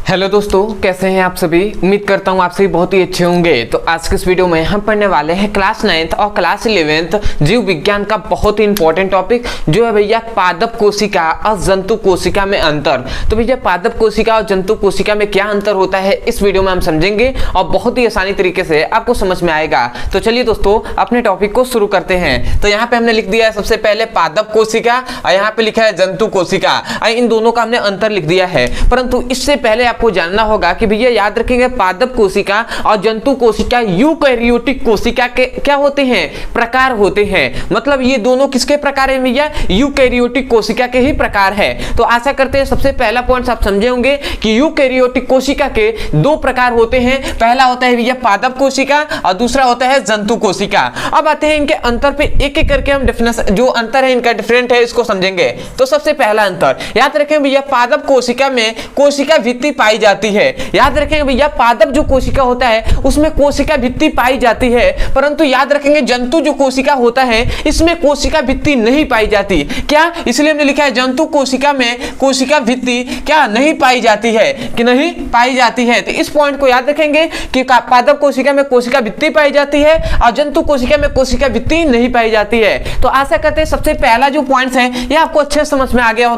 Hello दोस्तों, कैसे हैं आप सभी। उम्मीद करता हूं आप सभी बहुत ही अच्छे होंगे। तो आज के इस वीडियो में हम पढ़ने वाले हैं क्लास 9th और क्लास 11th जीव विज्ञान का बहुत ही इंपॉर्टेंट टॉपिक जो है भैया पादप कोशिका और जंतु कोशिका में अंतर। तो भैया पादप कोशिका और जंतु कोशिका में क्या अंतर होता है इस वीडियो में हम समझेंगे और बहुत ही आसानी तरीके से आपको समझ में आएगा। तो चलिए दोस्तों अपने टॉपिक को शुरू करते हैं। तो यहाँ पे हमने लिख दिया है सबसे पहले पादप कोशिका और यहाँ पे लिखा है जंतु कोशिका। इन दोनों का हमने अंतर लिख दिया है, परंतु इससे पहले आपको जानना होगा कि भैया याद रखेंगे पादप कोशिका और जंतु कोशिका यूकैरियोटिक कोशिका के क्या होते हैं, प्रकार होते हैं। मतलब ये दोनों किसके प्रकार हैं भैया, यूकैरियोटिक कोशिका के ही प्रकार है। तो आशा करते हैं सबसे पहला पॉइंट आप समझे होंगे कि यूकैरियोटिक कोशिका के दो प्रकार होते हैं। पहला होता है भैया पादप कोशिका और दूसरा होता है जंतु कोशिका। अब आते हैं इनके अंतर पे एक एक करके हम डेफिनेशन जो अंतर है इनका डिफरेंट है इसको समझेंगे। तो सबसे पहला अंतर याद रखें भैया पादप कोशिका में कोशिका भित्ति पाई जाती है। याद रखेंगे भैया पादप जो कोशिका होता है उसमें कोशिका भित्ति पाई जाती है, परंतु याद रखेंगे जंतु जो कोशिका होता है इसमें कोशिका भित्ति नहीं पाई जाती। क्या, इसलिए हमने लिखा है जंतु कोशिका में कोशिका भित्ति क्या नहीं पाई जाती है, कि नहीं पाई जाती है। तो इस पॉइंट को याद रखेंगे कि पादप कोशिका में कोशिका भित्ति पाई जाती है और जंतु कोशिका में कोशिका भित्ति नहीं पाई जाती है। तो आशा करते हैं सबसे पहला जो पॉइंट है ये आपको अच्छे से समझ में आ गया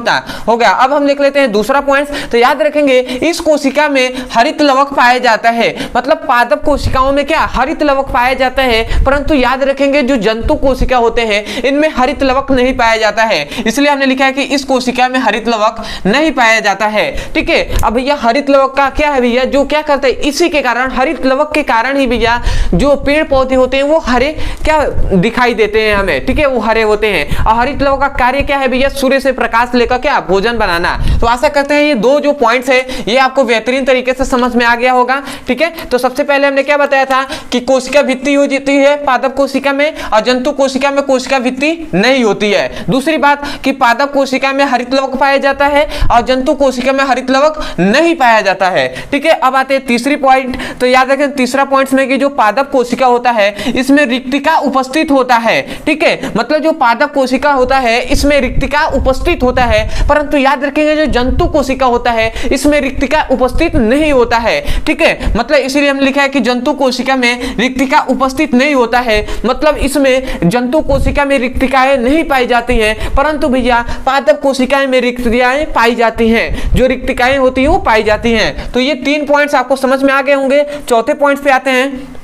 हो गया। अब हम लिख लेते हैं दूसरा पॉइंट। तो याद रखेंगे इस कोशिका में हरित लवक पाया जाता है। मतलब पादप कोशिकाओं में क्या हरित लवक पाया जाता है, परंतु याद रखेंगे जो जंतु कोशिका होते हैं इनमें हरित लवक नहीं पाया जाता है। इसलिए हमने लिखा है कि इस कोशिका में हरित लवक नहीं पाया जाता है। ठीक है, अब भैया हरित लवक का क्या है भैया, जो क्या करते हैं इसी के कारण हरित लवक के कारण ही भैया जो पेड़ पौधे होते हैं वो हरे क्या दिखाई देते हैं हमें। ठीक है, वो हरे होते हैं। और हरित लवक का कार्य क्या है भैया, सूर्य से प्रकाश लेकर क्या भोजन बनाना। तो आशा करते हैं ये दो जो पॉइंट्स है ये आपको बेहतरीन तरीके से समझ में आ गया होगा। ठीक है, तो सबसे पहले हमने क्या बताया था कि कोशिका भित्ति हो जाती है पादप कोशिका में और जंतु कोशिका में कोशिका भित्ति नहीं होती है। दूसरी बात कि पादप कोशिका में हरित लवक पाया जाता है और जंतु कोशिका में हरित लवक नहीं पाया जाता है। ठीक है, अब आते हैं तीसरी पॉइंट। तो याद रखें तीसरा पॉइंट में कि जो पादप कोशिका होता है इसमें रिक्तिका उपस्थित होता है। ठीक है, मतलब जो पादप कोशिका होता है इसमें रिक्तिका उपस्थित होता है, परंतु याद रखेंगे जो जंतु कोशिका होता है इसमें रिक्तिका उपस्थित नहीं होता है। ठीक है, मतलब इसीलिए हमने लिखा है कि जंतु कोशिका में रिक्तिका उपस्थित नहीं होता है। मतलब इसमें जंतु कोशिका में रिक्तिकाएं नहीं पाई जाती हैं, परंतु भैया पादप कोशिकाएं में रिक्तिकाएं पाई जाती हैं। जो रिक्तिकाएं होती हैं वो पाई जाती हैं। तो ये तीन पॉइंट्स आपको समझ में आ गए होंगे। चौथे पॉइंट पे आते हैं।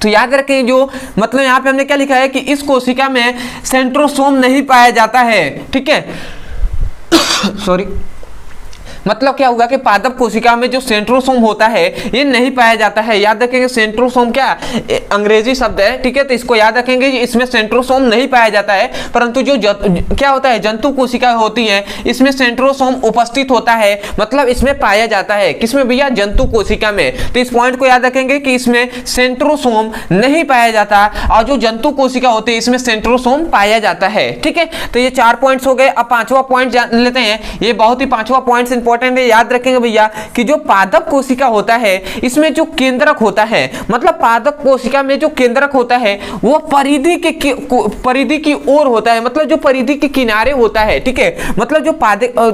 तो याद रखें जो मतलब यहाँ पे हमने क्या लिखा है कि इस कोशिका में सेंट्रोसोम नहीं पाया जाता है। ठीक है सॉरी, मतलब क्या होगा कि पादप कोशिका में जो सेंट्रोसोम होता है ये नहीं पाया जाता है। याद रखेंगे सेंट्रोसोम क्या अंग्रेजी शब्द है। ठीक है, तो इसको याद रखेंगे इसमें सेंट्रोसोम नहीं पाया जाता है, परंतु जो क्या होता है जंतु कोशिका होती है इसमें सेंट्रोसोम उपस्थित होता है। मतलब इसमें पाया जाता है किसमें भैया, जंतु कोशिका में। तो इस पॉइंट को याद रखेंगे कि इसमें सेंट्रोसोम नहीं पाया जाता और जो जंतु कोशिका होती है इसमें सेंट्रोसोम पाया जाता है। ठीक है, तो ये चार पॉइंट्स हो गए। अब पांचवा पॉइंट जान लेते हैं। ये बहुत ही पांचवा पॉइंट इंपॉर्टेंट है। याद रखेंगे भैया कि जो पादप कोशिका होता है इसमें जो केंद्रक होता है, मतलब पादप कोशिका में जो केंद्रक होता है वो परिधि की ओर होता है। मतलब जो परिधि के किनारे होता है। ठीक है, मतलब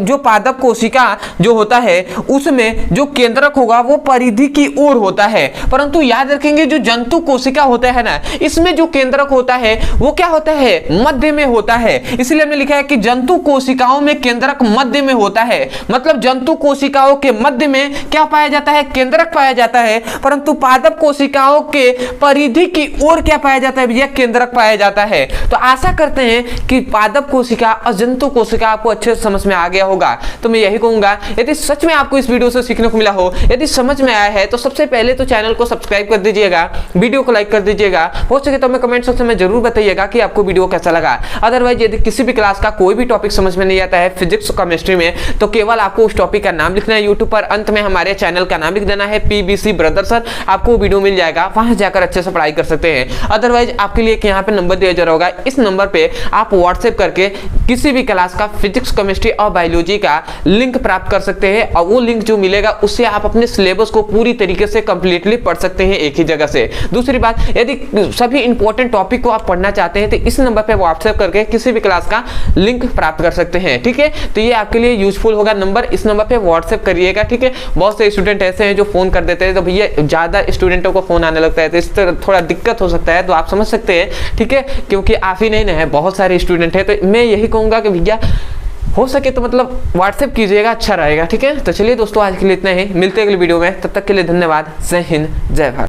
जो पादप कोशिका जो होता है उसमें जो केंद्रक होगा वो परिधि की ओर होता है, परंतु याद रखेंगे जो जंतु कोशिका होता है ना इसमें जो केंद्रक होता है वो क्या होता है, मध्य में होता है। इसलिए हमने लिखा है कि जंतु कोशिकाओं में केंद्रक मध्य में होता है। मतलब जंतु कोशिकाओं के मध्य में क्या पाया जाता है, केंद्रक पाया जाता है, परंतु पादप कोशिकाओं के परिधि की ओर क्या पाया जाता है भैया, केंद्रक पाया जाता है। तो आशा करते हैं कि पादप कोशिका और जंतु कोशिका आपको अच्छे से समझ में आ गया होगा। तो मैं यही कहूंगा यदि सच में आपको इस वीडियो से सीखने को मिला हो, यदि समझ में आया है तो सबसे पहले तो चैनल को सब्सक्राइब कर दीजिएगा, वीडियो को लाइक कर दीजिएगा, हो सके तो हमें कमेंट सेक्शन में जरूर बताइएगा कि आपको वीडियो कैसा लगा। अदरवाइज यदि किसी भी क्लास का कोई भी टॉपिक समझ में नहीं आता है फिजिक्स केमिस्ट्री में, तो केवल आपको उस टॉपिक का नाम लिखना है यूट्यूब पर, अंत में हमारे चैनल का नाम लिख देना है पीबीसी ब्रदर सर, आपको वीडियो मिल जाएगा, वहां जाकर अच्छे से पढ़ाई कर सकते हैं। अदरवाइज आपके लिए यहाँ पे नंबर दिया जा रहा होगा, इस नंबर पे आप व्हाट्सएप करके किसी भी क्लास का फिजिक्स केमिस्ट्री और बायोलॉजी का लिंक प्राप्त कर सकते हैं और वो लिंक जो मिलेगा उससे आप अपने सिलेबस को पूरी तरीके से कंप्लीटली पढ़ सकते हैं एक ही जगह से। दूसरी बात, यदि सभी इंपॉर्टेंट टॉपिक को आप पढ़ना चाहते हैं तो इस नंबर पे व्हाट्सएप करके किसी भी क्लास का लिंक प्राप्त कर सकते हैं। ठीक है, तो ये आपके लिए यूजफुल होगा नंबर, इस नंबर पे व्हाट्सएप करिएगा, ठीक है। बहुत से स्टूडेंट ऐसे हैं जो फोन कर देते हैं, तो भैया ज़्यादा स्टूडेंटों को फोन आने लगता है, तो इस तरह थोड़ा दिक्कत हो सकता है, तो आप समझ सकते हैं, ठीक है। क्योंकि आप ही नहीं है, बहुत सारे स्टूडेंट हैं, तो मैं यही कहूँगा कि भैया हो सके तो मतलब व्हाट्सएप कीजिएगा, अच्छा रहेगा, ठीक है। तो चलिए दोस्तों, आज के लिए इतना ही, मिलते हैं अगली वीडियो में, तब तक के लिए धन्यवाद। जय हिंद, जय भारत।